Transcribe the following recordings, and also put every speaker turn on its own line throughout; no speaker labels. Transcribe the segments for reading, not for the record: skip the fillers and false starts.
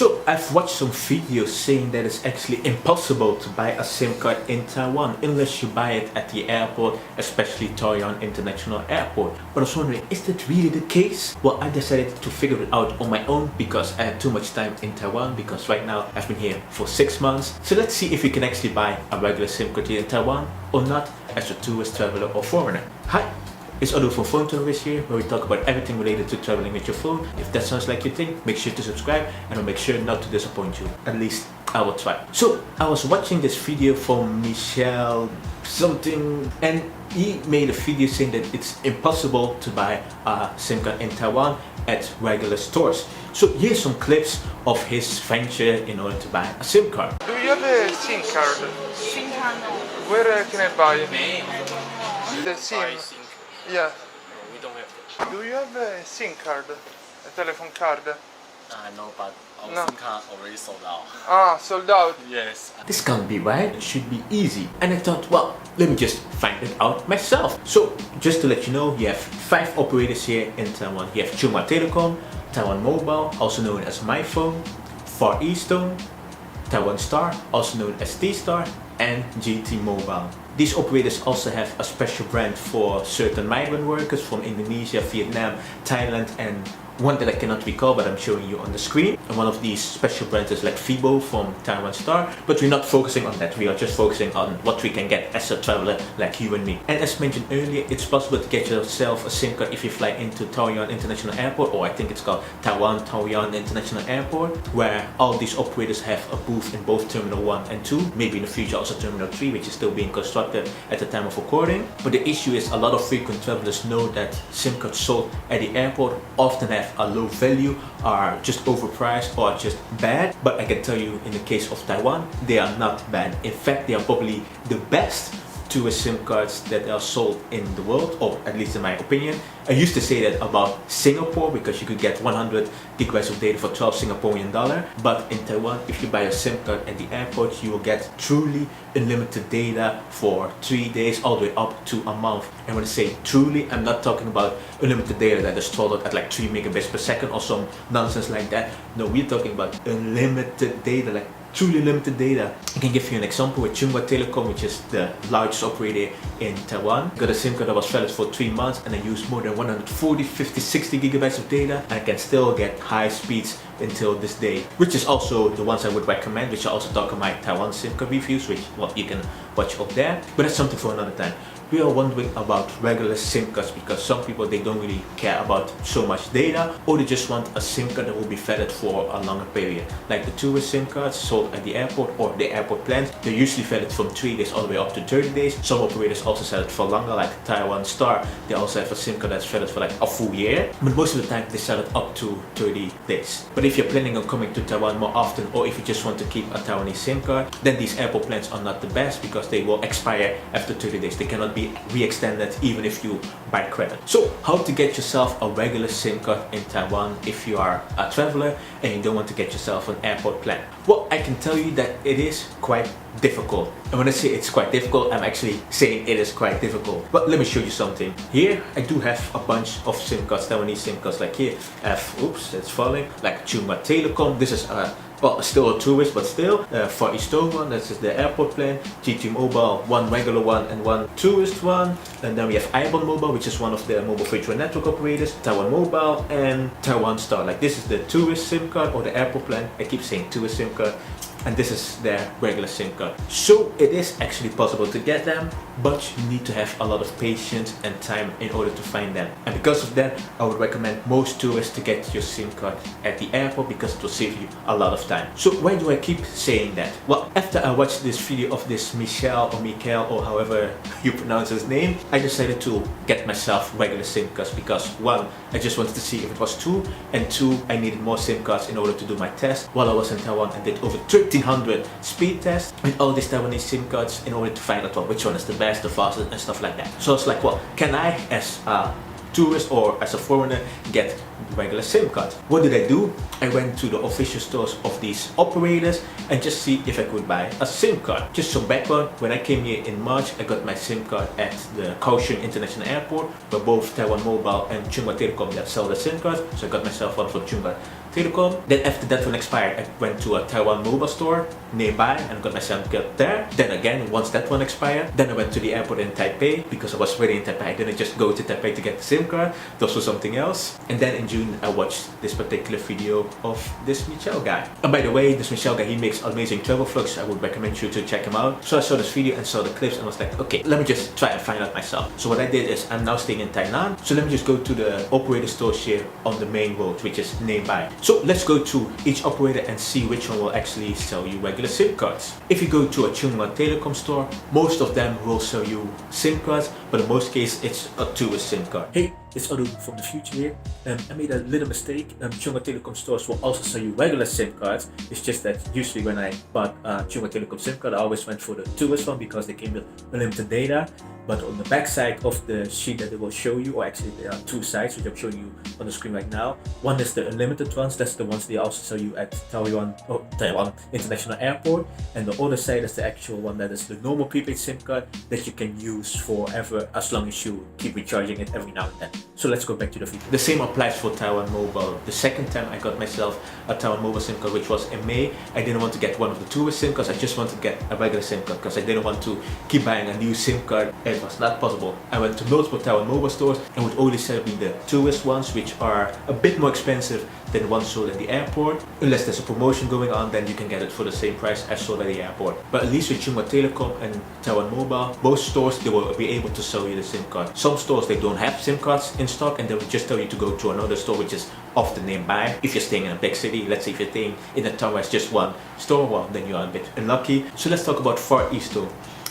So I've watched some videos saying that it's actually impossible to buy a SIM card in Taiwan unless you buy it at the airport, especially Taoyuan International Airport. But I was wondering, is that really the case? Well, I decided to figure it out on my own because I had too much time in Taiwan, because right now I've been here for 6 months. So let's see if we can actually buy a regular SIM card here in Taiwan or not as a tourist, traveler or foreigner. Hi! It's Odo from Phone Tourist here, where we talk about everything related to traveling with your phone. If that sounds like your thing, make sure to subscribe and I'll make sure not to disappoint you. At least I will try. So I was watching this video from Michele something, and he made a video saying that it's impossible to buy a SIM card in Taiwan at regular stores. So here's some clips of his venture in order to buy a SIM card.
Do you have a SIM card?
SIM card, no.
Where can I buy it? The
Buy
SIM?
SIM.
Yeah.
No, we don't have that.
Do you have a SIM card? A telephone card?
No, but our
No.
SIM card already sold out.
Ah, sold out.
Yes.
This can't be right, it should be easy. And I thought, well, let me just find it out myself. So just to let you know, you have 5 operators here in Taiwan. You have Chunghwa Telecom, Taiwan Mobile, also known as MyPhone, Eastone, Taiwan Star, also known as T-Star, and GT Mobile. These operators also have a special brand for certain migrant workers from Indonesia, Vietnam, Thailand, and one that I cannot recall, but I'm showing you on the screen. And one of these special brands is like Fibo from Taiwan Star, but we're not focusing on that. We are just focusing on what we can get as a traveler like you and me. And as mentioned earlier, it's possible to get yourself a SIM card if you fly into Taoyuan International Airport, or I think it's called Taoyuan International Airport, where all these operators have a booth in both Terminal 1 and 2, maybe in the future also Terminal 3, which is still being constructed at the time of recording. But the issue is a lot of frequent travelers know that SIM cards sold at the airport often have a low value, are just overpriced or just bad. But I can tell you, in the case of Taiwan, they are not bad. In fact, they are probably the best tourist SIM cards that are sold in the world, or at least in my opinion. I used to say that about Singapore because you could get 100 gigabytes of data for 12 Singaporean dollar, but in Taiwan, if you buy a SIM card at the airport, you will get truly unlimited data for 3 days all the way up to a month. And when I say truly, I'm not talking about unlimited data that is stored at like 3 megabits per second or some nonsense like that. No, we're talking about unlimited data, like truly limited data. I can give you an example with Chunghwa Telecom, which is the largest operator in Taiwan. Got a SIM card that was valid for 3 months and I used more than 140, 50, 60 gigabytes of data, and I can still get high speeds until this day, which is also the ones I would recommend, which I also talk in my Taiwan SIM card reviews, which you can watch up there, but that's something for another time. We are wondering about regular SIM cards because some people, they don't really care about so much data, or they just want a SIM card that will be valid for a longer period. Like the tourist SIM cards sold at the airport or the airport plans, they're usually valid from 3 days all the way up to 30 days. Some operators also sell it for longer, like Taiwan Star. They also have a SIM card that's valid for like a full year, but most of the time they sell it up to 30 days. But if you're planning on coming to Taiwan more often, or if you just want to keep a Taiwanese SIM card, then these airport plans are not the best because they will expire after 30 days. They cannot be re-extended even if you buy credit. So how to get yourself a regular SIM card in Taiwan if you are a traveler and you don't want to get yourself an airport plan? Well, I can tell you that it is quite difficult. And when I say it's quite difficult, I'm actually saying it is quite difficult. But let me show you something. Here I do have a bunch of SIM cards, Taiwanese SIM cards. Like here I have, oops, it's falling, like Chunghwa Telecom. This is well, still a tourist, but still. For Eastone one, this is the airport plan. GT Mobile, one regular one and one tourist one. And then we have Taiwan Mobile, which is one of the mobile free trade network operators. Taiwan Mobile and Taiwan Star. Like this is the tourist SIM card or the airport plan. I keep saying tourist SIM card. And this is their regular SIM card. So it is actually possible to get them, but you need to have a lot of patience and time in order to find them. And because of that, I would recommend most tourists to get your SIM card at the airport because it will save you a lot of time. So why do I keep saying that? Well, after I watched this video of this Michele or however you pronounce his name, I decided to get myself regular SIM cards because 1, I just wanted to see if it was true, and 2, I needed more SIM cards in order to do my test. While I was in Taiwan, I did over 1300 speed tests with all these Taiwanese SIM cards in order to find out which one is the best, the fastest, and stuff like that. So I was like, well, can I, as a tourist or as a foreigner, get regular SIM card? What did I do? I went to the official stores of these operators and just see if I could buy a SIM card. Just some background, when I came here in March, I got my SIM card at the Kaohsiung International Airport, where both Taiwan Mobile and Chunghwa Telecom that sell the SIM cards. So I got myself one for Chunghwa Telecom. Then after that one expired, I went to a Taiwan Mobile store nearby and got my SIM card there. Then again, once that one expired, then I went to the airport in Taipei because I was already in Taipei. I didn't just go to Taipei to get the SIM card, this was something else. And then in June, I watched this particular video of this Michele guy. And by the way, this Michele guy, he makes amazing travel vlogs. I would recommend you to check him out. So I saw this video and saw the clips and was like, okay, let me just try and find out myself. So what I did is, I'm now staying in Tainan. So let me just go to the operator stores here on the main road, which is nearby. So let's go to each operator and see which one will actually sell you regular SIM cards. If you go to a Chunghwa Telecom store, most of them will sell you SIM cards, but in most cases it's a tourist SIM card. Hey, it's Adu from the future here. I made a little mistake. Chunghwa Telecom stores will also sell you regular SIM cards. It's just that usually when I bought a Chunghwa Telecom SIM card, I always went for the tourist one because they came with unlimited data. But on the back side of the sheet that they will show you, or actually there are two sides which I'm showing you on the screen right now. One is the unlimited ones, that's the ones they also sell you at Taiwan International Airport. And the other side is the actual one that is the normal prepaid SIM card that you can use forever as long as you keep recharging it every now and then. So let's go back to the video. The same applies for Taiwan Mobile. The second time I got myself a Taiwan Mobile SIM card, which was in May, I didn't want to get one of the tourist SIM cards, I just wanted to get a regular SIM card because I didn't want to keep buying a new SIM card. It was not possible. I went to multiple Taiwan Mobile stores and would only sell me the tourist ones, which are a bit more expensive than ones sold at the airport. Unless there's a promotion going on, then you can get it for the same price as sold at the airport. But at least with Chunghwa Telecom and Taiwan Mobile, both stores, they will be able to sell you the SIM card. Some stores, they don't have SIM cards in stock and they will just tell you to go to another store which is often nearby. If you're staying in a big city, let's say if you're staying in a town where it's just one store, well, then you are a bit unlucky. So let's talk about Far Eastone.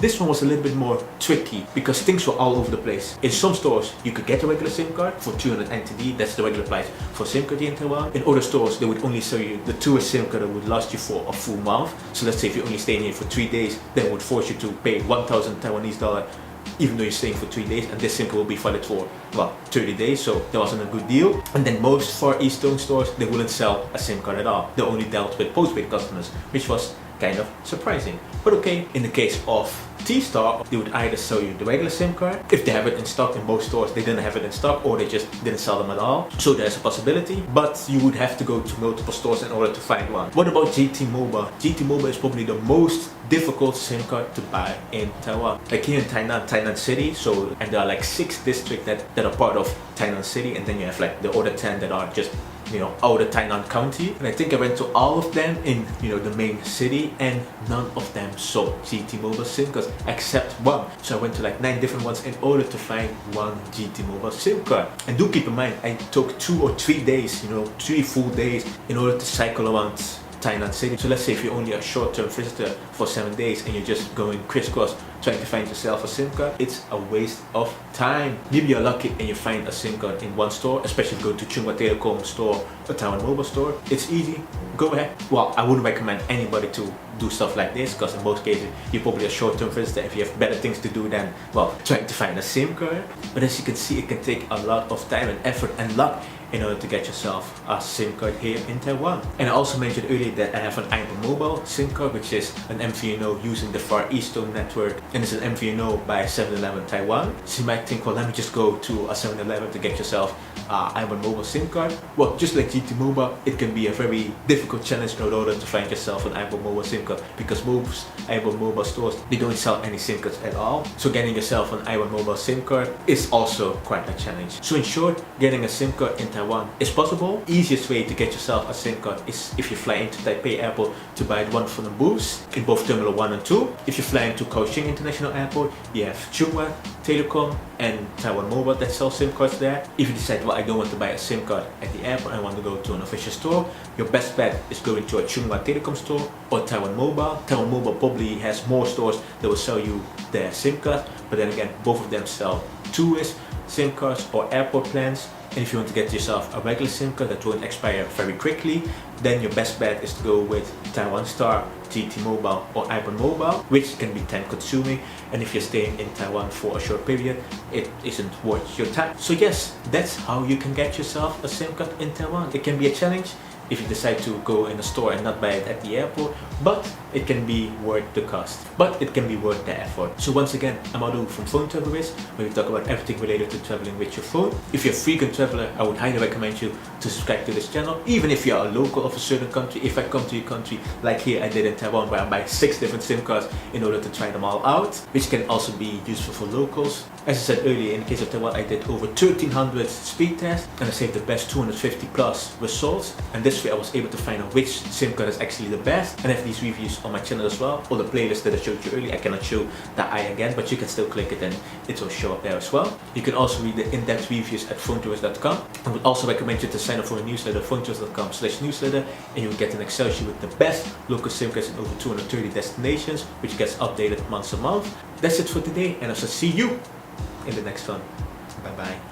This one was a little bit more tricky because things were all over the place. In some stores, you could get a regular SIM card for 200 NTD, that's the regular price for SIM card in Taiwan. In other stores, they would only sell you the tourist SIM card that would last you for a full month. So let's say if you're only staying here for 3 days, they would force you to pay 1,000 Taiwanese dollar even though you're staying for 3 days, and this SIM card will be valid for, well, 30 days, so that wasn't a good deal. And then most Far Eastone stores, they wouldn't sell a SIM card at all. They only dealt with postpaid customers, which was kind of surprising. But okay, in the case of T-Star, they would either sell you the regular SIM card. If they have it in stock in most stores, they didn't have it in stock, or they just didn't sell them at all. So there's a possibility, but you would have to go to multiple stores in order to find one. What about GT Mobile? GT Mobile is probably the most difficult SIM card to buy in Taiwan. Like here in Tainan City, so, and there are like 6 districts that are part of Tainan City, and then you have like the other 10 that are just, you know, out of Tainan County. And I think I went to all of them in, you know, the main city, and none of them sold GT Mobile SIM cards except one. So I went to like 9 different ones in order to find one GT Mobile SIM card. And do keep in mind, I took 2 or 3 days, you know, 3 full days in order to cycle around Tainan City. So let's say if you're only a short-term visitor for 7 days and you're just going crisscross trying to find yourself a SIM card, it's a waste of time. Maybe you're lucky and you find a SIM card in one store, especially if you go to Chunghwa Telecom store or Taiwan Mobile store. It's easy, go ahead. Well, I wouldn't recommend anybody to do stuff like this because in most cases you're probably a short-term visitor if you have better things to do than, well, trying to find a SIM card. But as you can see, it can take a lot of time and effort and luck in order to get yourself a SIM card here in Taiwan. And I also mentioned earlier that I have an Taiwan Mobile SIM card, which is an MVNO using the Far Eastone network, and it's an MVNO by 7-Eleven Taiwan. So you might think, well, let me just go to a 7-Eleven to get yourself Taiwan Mobile SIM card. Well, just like GT Mobile, it can be a very difficult challenge in order to find yourself an Taiwan Mobile SIM card because most Taiwan Mobile stores, they don't sell any SIM cards at all. So getting yourself an Taiwan Mobile SIM card is also quite a challenge. So in short, getting a SIM card in Taiwan is possible. Easiest way to get yourself a SIM card is if you fly into Taipei Airport to buy one from the booths in both Terminal 1 and 2. If you fly into Kaohsiung International Airport, you have Chunghwa Telecom and Taiwan Mobile that sell SIM cards there. If you decide, well, I don't want to buy a SIM card at the airport, I want to go to an official store, your best bet is going to a Chunghwa Telecom store or Taiwan Mobile. Taiwan Mobile probably has more stores that will sell you their SIM card, but then again, both of them sell tourist SIM cards or airport plans. And if you want to get yourself a regular SIM card that won't expire very quickly, then your best bet is to go with Taiwan Star, GT Mobile or Taiwan Mobile, which can be time consuming, and if you're staying in Taiwan for a short period, it isn't worth your time. So yes, that's how you can get yourself a SIM card in Taiwan. It can be a challenge, if you decide to go in a store and not buy it at the airport, but it can be worth the cost. But it can be worth the effort. So once again, I'm Adu from Phone Travelers, where we talk about everything related to traveling with your phone. If you're a frequent traveler, I would highly recommend you to subscribe to this channel. Even if you're a local of a certain country, if I come to your country, like here I did in Taiwan, where I buy 6 different SIM cards in order to try them all out, which can also be useful for locals. As I said earlier, in the case of Taiwan, I did over 1300 speed tests and I saved the best 250 plus results. And this way I was able to find out which SIM card is actually the best. And I have these reviews on my channel as well, or the playlist that I showed you earlier. I cannot show that eye again, but you can still click it and it will show up there as well. You can also read the in-depth reviews at phonetours.com. I would also recommend you to sign up for a newsletter, phonetours.com/newsletter, and you'll get an Excel sheet with the best local SIM cards in over 230 destinations, which gets updated once a month. That's it for today, and I shall see you in the next one. Bye bye.